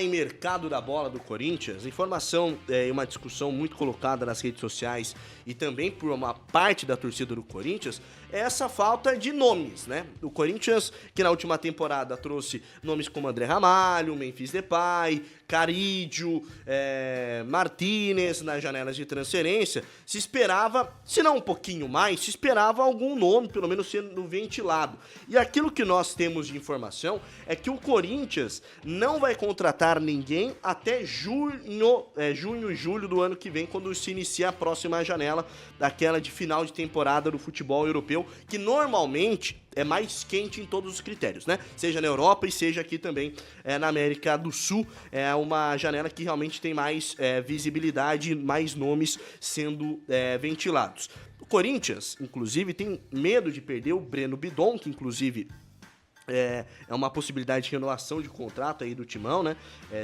em mercado da bola do Corinthians, informação e uma discussão muito colocada nas redes sociais e também por uma parte da torcida do Corinthians, é essa falta de nomes, né? O Corinthians, que na última temporada trouxe nomes como André Ramalho, Memphis Depay, Carídio, Martínez nas janelas de transferência, se esperava, se não um pouquinho mais, se esperava algum nome, pelo menos sendo ventilado. E aquilo que nós temos de informação é que o Corinthians não vai contratar ninguém até junho, julho do ano que vem, quando se inicia a próxima janela, daquela de final de temporada do futebol europeu, que normalmente é mais quente em todos os critérios, né? Seja na Europa e seja aqui também na América do Sul. É uma janela que realmente tem mais visibilidade, mais nomes sendo ventilados. O Corinthians, inclusive, tem medo de perder o Breno Bidon, que inclusive é uma possibilidade de renovação de contrato aí do Timão, né?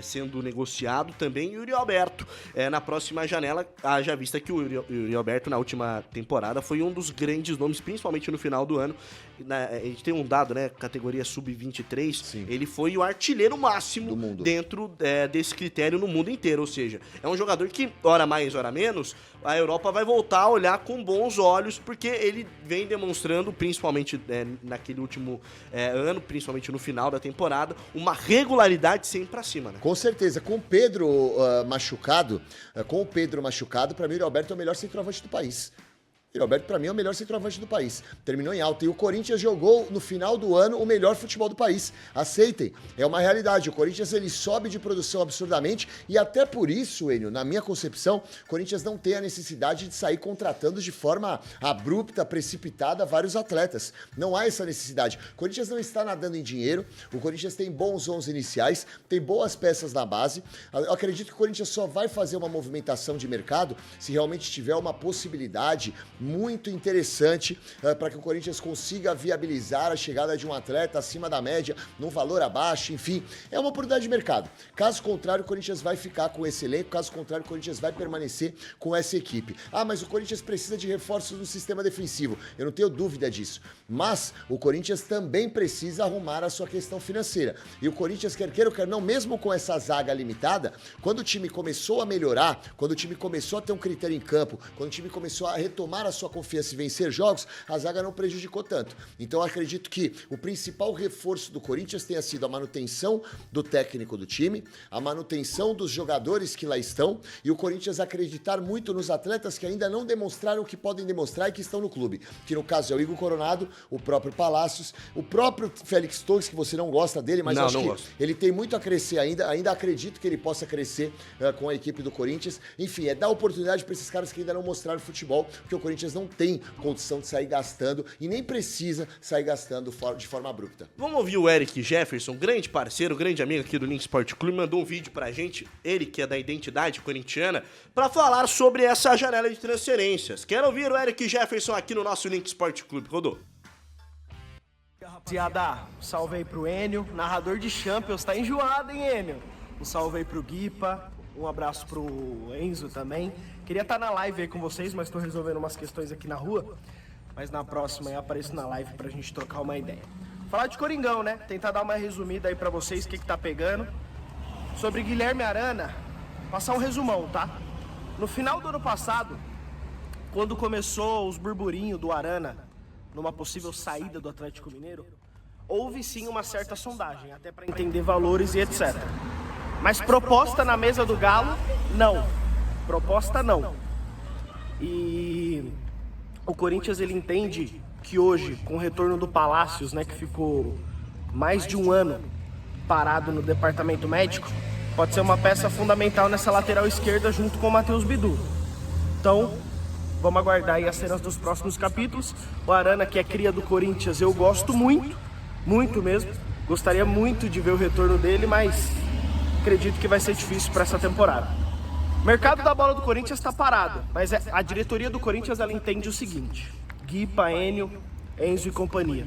Sendo negociado também. E o Yuri Alberto, na próxima janela, haja vista que o Yuri Alberto, na última temporada, foi um dos grandes nomes, principalmente no final do ano. A gente tem um dado, né? Categoria sub-23. Sim. Ele foi o artilheiro máximo do mundo, dentro desse critério no mundo inteiro. Ou seja, é um jogador que, hora mais, hora menos, a Europa vai voltar a olhar com bons olhos, porque ele vem demonstrando, principalmente naquele último ano, principalmente no final da temporada, uma regularidade sempre pra cima, né? Com certeza. Com o Pedro machucado, para mim o Alberto é o melhor centroavante do país. O Alberto, pra mim, é o melhor centroavante do país. Terminou em alta. E o Corinthians jogou, no final do ano, o melhor futebol do país. Aceitem. É uma realidade. O Corinthians, ele sobe de produção absurdamente. E até por isso, Enio, na minha concepção, o Corinthians não tem a necessidade de sair contratando de forma abrupta, precipitada, vários atletas. Não há essa necessidade. O Corinthians não está nadando em dinheiro. O Corinthians tem bons 11 iniciais, tem boas peças na base. Eu acredito que o Corinthians só vai fazer uma movimentação de mercado se realmente tiver uma possibilidade muito interessante para que o Corinthians consiga viabilizar a chegada de um atleta acima da média, num valor abaixo, enfim, é uma oportunidade de mercado. Caso contrário, o Corinthians vai ficar com esse elenco, caso contrário, o Corinthians vai permanecer com essa equipe. Ah, mas o Corinthians precisa de reforços no sistema defensivo, eu não tenho dúvida disso, mas o Corinthians também precisa arrumar a sua questão financeira, e o Corinthians, quer queira ou quer não, mesmo com essa zaga limitada, quando o time começou a melhorar, quando o time começou a ter um critério em campo, quando o time começou a retomar a sua confiança e vencer jogos, a zaga não prejudicou tanto. Então eu acredito que o principal reforço do Corinthians tenha sido a manutenção do técnico do time, a manutenção dos jogadores que lá estão e o Corinthians acreditar muito nos atletas que ainda não demonstraram o que podem demonstrar e que estão no clube, que no caso é o Igor Coronado, o próprio Palácios, o próprio Félix Torres, que você não gosta dele, mas acho que ele tem muito a crescer ainda acredito que ele possa crescer com a equipe do Corinthians. Enfim, dar oportunidade para esses caras que ainda não mostraram futebol, porque o Corinthians não tem condição de sair gastando e nem precisa sair gastando de forma abrupta. Vamos ouvir o Eric Jefferson, grande parceiro, grande amigo aqui do Link Sport Clube, mandou um vídeo pra gente, ele que é da identidade corintiana, pra falar sobre essa janela de transferências. Quero ouvir o Eric Jefferson aqui no nosso Link Sport Clube. Rodou. Rapaziada, salve aí pro Enio, narrador de Champions, tá enjoado, hein, Enio? Um salve aí pro Guipa, um abraço pro Enzo também. Queria estar na live aí com vocês, mas tô resolvendo umas questões aqui na rua. Mas na próxima eu apareço na live pra gente trocar uma ideia. Falar de Coringão, né? Tentar dar uma resumida aí pra vocês, o que tá pegando. Sobre Guilherme Arana, passar um resumão, tá? No final do ano passado, quando começou os burburinhos do Arana, numa possível saída do Atlético Mineiro, houve sim uma certa sondagem, até pra entender valores e etc. Mas proposta na mesa do Galo, não. Proposta não. E o Corinthians, ele entende que hoje, com o retorno do Palácios, né, que ficou mais de um ano parado no departamento médico, pode ser uma peça fundamental nessa lateral esquerda junto com o Matheus Bidu. Então, vamos aguardar aí as cenas dos próximos capítulos. O Arana, que é cria do Corinthians, eu gosto muito, muito mesmo. Gostaria muito de ver o retorno dele, mas acredito que vai ser difícil para essa temporada. O mercado da bola do Corinthians está parado, mas a diretoria do Corinthians, ela entende o seguinte: Guipa, Enio, Enzo e companhia.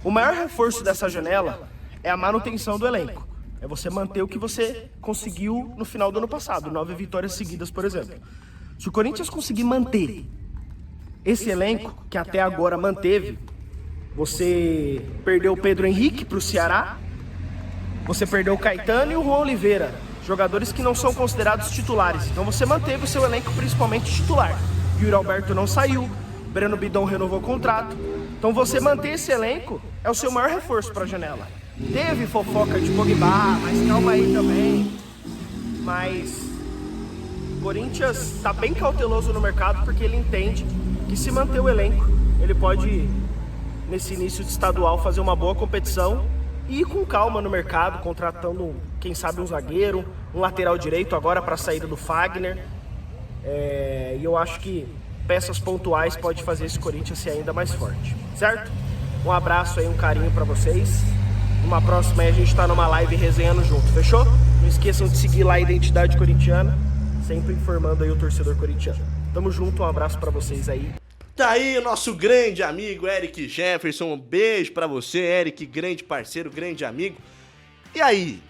O maior reforço dessa janela é a manutenção do elenco. É você manter o que você conseguiu no final do ano passado, 9 vitórias seguidas, por exemplo. Se o Corinthians conseguir manter esse elenco, que até agora manteve, você perdeu o Pedro Henrique para o Ceará, Você perdeu o Caetano e o Juan Oliveira, jogadores que não são considerados titulares. Então você manteve o seu elenco principalmente titular. Yuri Alberto não saiu, Breno Bidon renovou o contrato. Então você manter esse elenco é o seu maior reforço para a janela. Teve fofoca de Pogba, mas calma aí também. Mas o Corinthians está bem cauteloso no mercado porque ele entende que se manter o elenco, ele pode, nesse início de estadual, fazer uma boa competição e ir com calma no mercado, contratando, quem sabe, um zagueiro, um lateral direito agora para a saída do Fagner. E eu acho que peças pontuais pode fazer esse Corinthians ser ainda mais forte, certo? Um abraço aí, um carinho para vocês. Numa próxima aí a gente tá numa live resenhando junto, fechou? Não esqueçam de seguir lá a Identidade Corintiana, sempre informando aí o torcedor corintiano. Tamo junto, um abraço para vocês aí. Tá aí o nosso grande amigo Eric Jefferson, um beijo pra você, Eric, grande parceiro, grande amigo. E aí,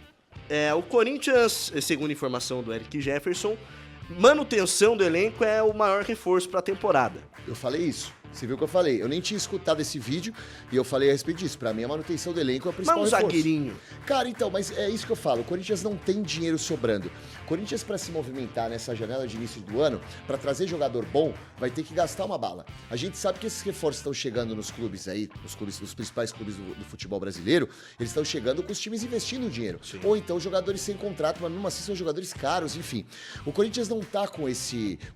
o Corinthians, segundo a informação do Eric Jefferson, manutenção do elenco é o maior reforço pra temporada. Eu falei isso. Você viu o que eu falei? Eu nem tinha escutado esse vídeo e eu falei a respeito disso. Pra mim, a manutenção do elenco é o principal Mas um reforço. zagueirinho. Cara, então, mas é isso que eu falo. O Corinthians não tem dinheiro sobrando. O Corinthians, pra se movimentar nessa janela de início do ano, pra trazer jogador bom, vai ter que gastar uma bala. A gente sabe que esses reforços estão chegando nos clubes aí, nos principais clubes do futebol brasileiro, eles estão chegando com os times investindo dinheiro. Sim. Ou então jogadores sem contrato, mas mesmo assim são jogadores caros, enfim. O Corinthians não tá com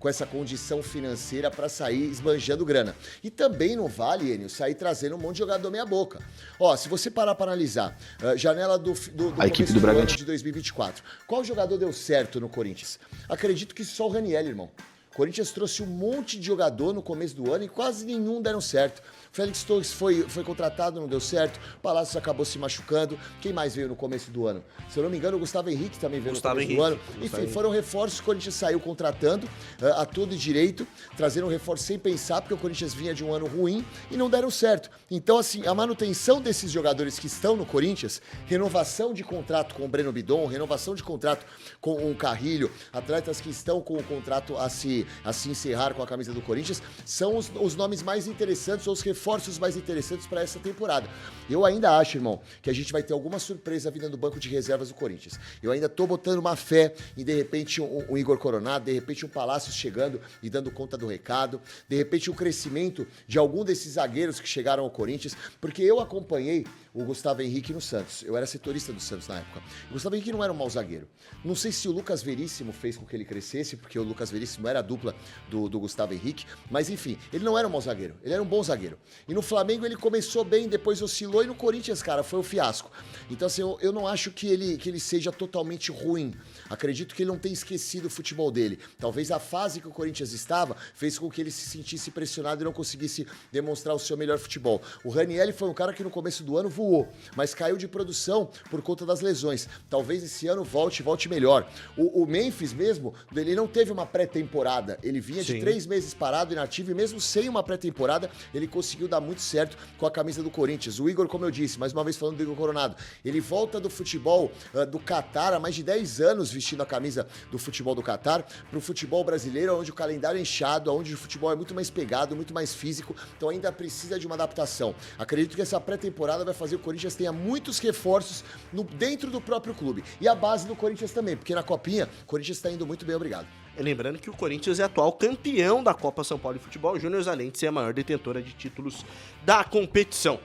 essa condição financeira pra sair esbanjando grana. E também não vale, Enio, sair trazendo um monte de jogador meia boca. Ó, se você parar pra analisar, janela do a equipe do Bragantino de 2024, qual jogador deu certo no Corinthians? Acredito que só o Raniel, irmão. O Corinthians trouxe um monte de jogador no começo do ano e quase nenhum deram certo. Félix Torres foi contratado, não deu certo. Palácios acabou se machucando. Quem mais veio no começo do ano? Se eu não me engano, o Gustavo Henrique também veio no começo do ano. Enfim, foram reforços que o Corinthians saiu contratando a todo direito, trazendo um reforço sem pensar, porque o Corinthians vinha de um ano ruim e não deram certo. Então, assim, a manutenção desses jogadores que estão no Corinthians, renovação de contrato com o Breno Bidon, renovação de contrato com o Carrilho, atletas que estão com o contrato a se encerrar com a camisa do Corinthians, são os nomes mais interessantes ou os reforços mais interessantes para essa temporada. Eu ainda acho, irmão, que a gente vai ter alguma surpresa vindo do banco de reservas do Corinthians. Eu ainda tô botando uma fé em, de repente, um Igor Coronado, de repente um Palácios chegando e dando conta do recado, de repente o crescimento de algum desses zagueiros que chegaram ao Corinthians, porque eu acompanhei o Gustavo Henrique no Santos. Eu era setorista do Santos na época. O Gustavo Henrique não era um mau zagueiro. Não sei se o Lucas Veríssimo fez com que ele crescesse, porque o Lucas Veríssimo era a dupla do Gustavo Henrique, mas enfim, ele não era um mau zagueiro, ele era um bom zagueiro. E no Flamengo ele começou bem, depois oscilou, e no Corinthians, cara, foi um fiasco. Então, assim, eu não acho que ele seja totalmente ruim. Acredito que ele não tenha esquecido o futebol dele. Talvez a fase que o Corinthians estava fez com que ele se sentisse pressionado e não conseguisse demonstrar o seu melhor futebol. O Raniel foi um cara que no começo do ano voou, mas caiu de produção por conta das lesões. Talvez esse ano volte melhor. O Memphis mesmo, ele não teve uma pré-temporada. Ele vinha de 3 meses parado, inativo, e mesmo sem uma pré-temporada, ele conseguiu dar muito certo com a camisa do Corinthians. O Igor, como eu disse, mais uma vez falando do Igor Coronado, ele volta do futebol do Catar há mais de 10 anos vestindo a camisa do futebol do Catar para o futebol brasileiro, onde o calendário é inchado, onde o futebol é muito mais pegado, muito mais físico, então ainda precisa de uma adaptação. Acredito que essa pré-temporada vai fazer o Corinthians tenha muitos reforços dentro do próprio clube. E a base do Corinthians também, porque na Copinha, o Corinthians está indo muito bem, obrigado. Lembrando que o Corinthians é atual campeão da Copa São Paulo de Futebol Júnior, além de ser a maior detentora de títulos da competição.